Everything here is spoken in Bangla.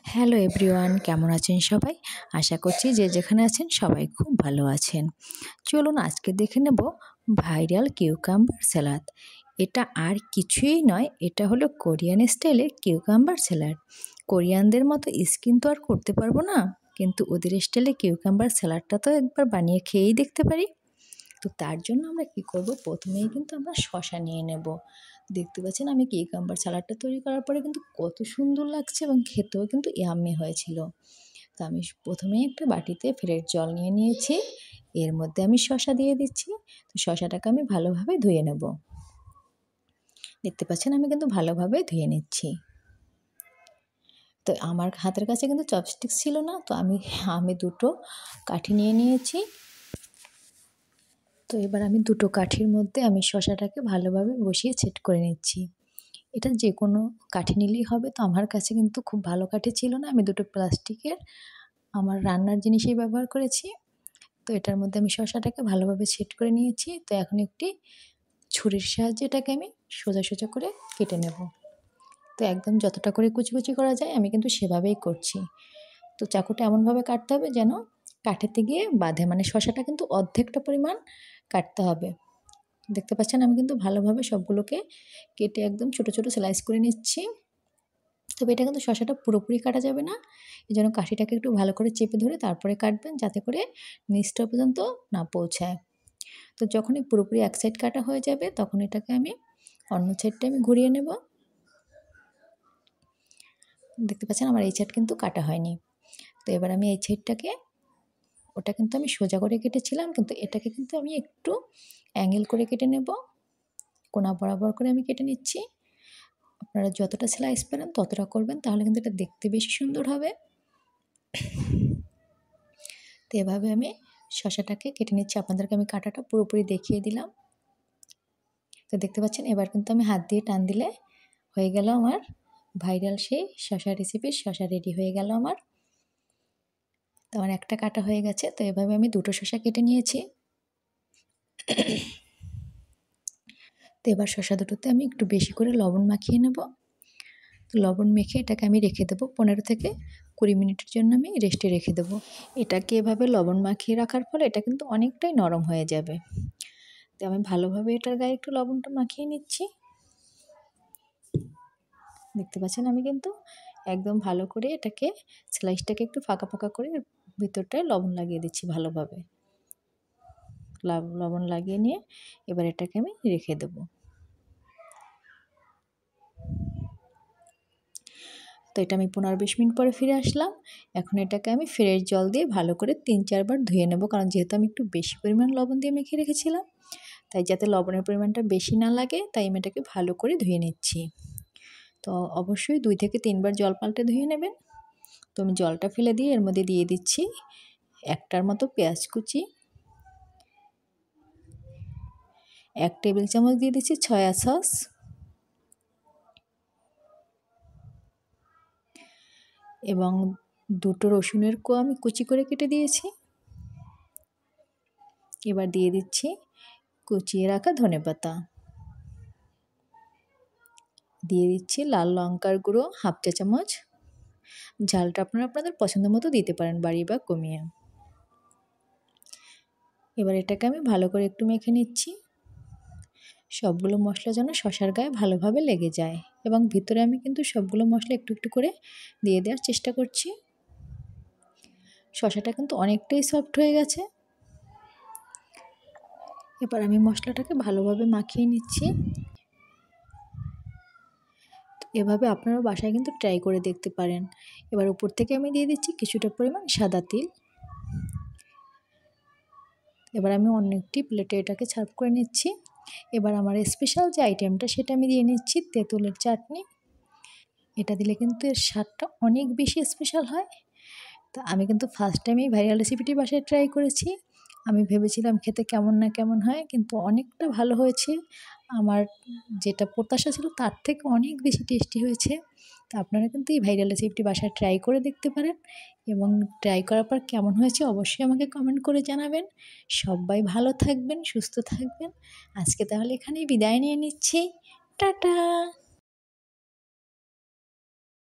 হ্যালো এভরিওয়ান, কেমন আছেন সবাই? আশা করছি যে যেখানে আছেন সবাই খুব ভালো আছেন। চলুন আজকে দেখে নেব ভাইরাল কিউকাম্বার স্যালাড। এটা আর কিছুই নয়, এটা হলো কোরিয়ান স্টাইলের কিউকাম্বার স্যালাড। কোরিয়ানদের মতো স্কিন তো আর করতে পারবো না, কিন্তু ওদের স্টাইলে কিউকাম্বার স্যালাডটা তো একবার বানিয়ে খেয়েই দেখতে পারি। তো তার জন্য আমরা কি করব, প্রথমেই কিন্তু আমরা শসা নিয়ে নেব। দেখতে পাচ্ছেন আমি কিউকাম্বার স্যালাডটা তৈরি করার পরে কিন্তু কত সুন্দর লাগছে এবং খেতেও কিন্তু ইয়াম্মি হয়েছিল। তো আমি প্রথমেই একটা বাটিতে ফ্রেশ জল নিয়ে নিয়েছি, এর মধ্যে আমি শসা দিয়ে দিচ্ছি। তো শসাটাকে আমি ভালোভাবে ধুয়ে নেব। দেখতে পাচ্ছেন আমি কিন্তু ভালোভাবে ধুয়ে নিচ্ছি। তো আমার হাতের কাছে কিন্তু চপস্টিক ছিল না, তো আমি দুটো কাঠি নিয়ে নিয়েছি। তো এবার আমি দুটো কাঠির মধ্যে আমি শসাটাকে ভালোভাবে বসিয়ে সেট করে নিচ্ছি। এটা যে কোনো কাঠি নিলেই হবে। তো আমার কাছে কিন্তু খুব ভালো কাঠি ছিল না, আমি দুটো প্লাস্টিকের আমার রান্নার জিনিসই ব্যবহার করেছি। তো এটার মধ্যে আমি শসাটাকে ভালোভাবে সেট করে নিয়েছি। তো এখন একটি ছুরির সাহায্যে এটাকে আমি সোজা সোজা করে কেটে নেব। তো একদম যতটা করে কুচি কুচি করা যায় আমি কিন্তু সেভাবেই করছি। তো চাকুটা এমনভাবে কাটতে হবে যেন কাটাতে গিয়ে বাঁধে, মানে শসাটা কিন্তু অর্ধেকটা পরিমাণ কাটতে হবে। দেখতে পাচ্ছেন আমি কিন্তু ভালোভাবে সবগুলোকে কেটে একদম ছোটো ছোটো স্লাইস করে নিচ্ছি। তবে এটা কিন্তু শসাটা পুরোপুরি কাটা যাবে না, এই জন্য কাঠিটাকে একটু ভালো করে চেপে ধরে তারপরে কাটবেন, যাতে করে নিচটা পর্যন্ত না পৌঁছায়। তো যখনই পুরোপুরি এক সাইড কাটা হয়ে যাবে তখন এটাকে আমি অন্য সাইডটা আমি ঘুরিয়ে নেব। দেখতে পাচ্ছেন আমার এই সাইড কিন্তু কাটা হয়নি। তো এবার আমি এই সাইডটাকে, ওটা কিন্তু আমি সোজা করে কেটেছিলাম, কিন্তু এটাকে কিন্তু আমি একটু অ্যাঙ্গেল করে কেটে নেব। কোনা বরাবর করে আমি কেটে নিচ্ছি। আপনারা যতটা স্লাইস পারেন ততটা করবেন, তাহলে কিন্তু এটা দেখতে বেশি সুন্দর হবে। তো এভাবে আমি শসাটাকে কেটে নিচ্ছি, আপনাদেরকে আমি কাটাটা পুরোপুরি দেখিয়ে দিলাম। তো দেখতে পাচ্ছেন এবার কিন্তু আমি হাত দিয়ে টান দিলে হয়ে গেল আমার ভাইরাল সেই শসা রেসিপির শসা রেডি হয়ে গেল আমার। তো আমার একটা কাটা হয়ে গেছে। তো এভাবে আমি দুটো শসা কেটে নিয়েছি। তো এবার শসা দুটোতে আমি একটু বেশি করে লবণ মাখিয়ে নেব। তো লবণ মেখে এটাকে আমি রেখে দেবো 15 থেকে 20 মিনিটের জন্য আমি রেস্টে রেখে দেবো। এটাকে এভাবে লবণ মাখিয়ে রাখার ফলে এটা কিন্তু অনেকটাই নরম হয়ে যাবে। তো আমি ভালোভাবে এটার গায়ে একটু লবণটা মাখিয়ে নিচ্ছি। দেখতে পাচ্ছেন আমি কিন্তু একদম ভালো করে এটাকে স্লাইসটাকে একটু ফাঁকা ফাঁকা করে ভিতরটায় লবণ লাগিয়ে দিচ্ছি ভালোভাবে। লবণ লাগিয়ে নিয়ে এবার এটাকে আমি রেখে দেবো। তো এটা আমি 15-20 মিনিট পরে ফিরে আসলাম। এখন এটাকে আমি ফ্রেশ জল দিয়ে ভালো করে 3-4 বার ধুয়ে নেব, কারণ যেহেতু আমি একটু বেশি পরিমাণ লবণ দিয়ে মেখে রেখেছিলাম, তাই যাতে লবণের পরিমাণটা বেশি না লাগে তাই আমি এটাকে ভালো করে ধুয়ে নিচ্ছি। তো অবশ্যই 2 থেকে 3 বার জল পাল্টে ধুয়ে নেবেন। তো আমি জলটা ফেলে দিয়ে এর মধ্যে দিয়ে দিচ্ছি একটার মতো পেঁয়াজ কুচি, 1 টেবিল চামচ দিয়ে দিচ্ছি সয়া সস, এবং 2টো রসুনের কোয়া আমি কুচি করে কেটে দিয়েছি। এবার দিয়ে দিচ্ছি কুচিয়ে রাখা ধনেপাতা, দিয়ে দিচ্ছি লাল লঙ্কার গুঁড়ো 1/2 চা চামচ। ঝালটা আপনারা আপনাদের পছন্দ মতো দিতে পারেন, বাড়িয়ে বা কমিয়ে। এবার এটাকে আমি ভালো করে একটু মেখে নিচ্ছি। সবগুলো মশলা যেন শসার গায়ে ভালোভাবে লেগে যায়, এবং ভিতরে আমি কিন্তু সবগুলো মশলা একটু একটু করে দিয়ে দেওয়ার চেষ্টা করছি। শসাটা কিন্তু অনেকটাই সফট হয়ে গেছে। এবার আমি মশলাটাকে ভালোভাবে মাখিয়ে নিচ্ছি। এভাবে আপনারা বাসায় কিন্তু ট্রাই করে দেখতে পারেন। এবার উপর থেকে আমি দিয়ে দিচ্ছি কিছুটা পরিমাণ সাদা তিল। এবার আমি অন্য একটি প্লেটে এটাকে সার্ভ করে নিচ্ছি। এবার আমার স্পেশাল যে আইটেমটা সেটা আমি দিয়ে নিচ্ছি তেঁতুলের চাটনি। এটা দিলে কিন্তু এর স্বাদটা অনেক বেশি স্পেশাল হয়। তো আমি কিন্তু ফার্স্ট টাইম এই ভাইরাল রেসিপিটি বাসায় ট্রাই করেছি। আমি ভেবেছিলাম খেতে কেমন না কেমন হয়, কিন্তু অনেকটা ভালো হয়েছে। আমার যেটা প্রত্যাশা ছিল তার থেকে অনেক বেশি টেস্টি হয়েছে। তো আপনারা কিন্তু এই ভাইরাল রেসিপিটি বাসায় ট্রাই করে দেখতে পারেন, এবং ট্রাই করার পর কেমন হয়েছে অবশ্যই আমাকে কমেন্ট করে জানাবেন। সবাই ভালো থাকবেন, সুস্থ থাকবেন। আজকে তাহলে এখানেই বিদায় নিয়ে নিচ্ছি। টাটা।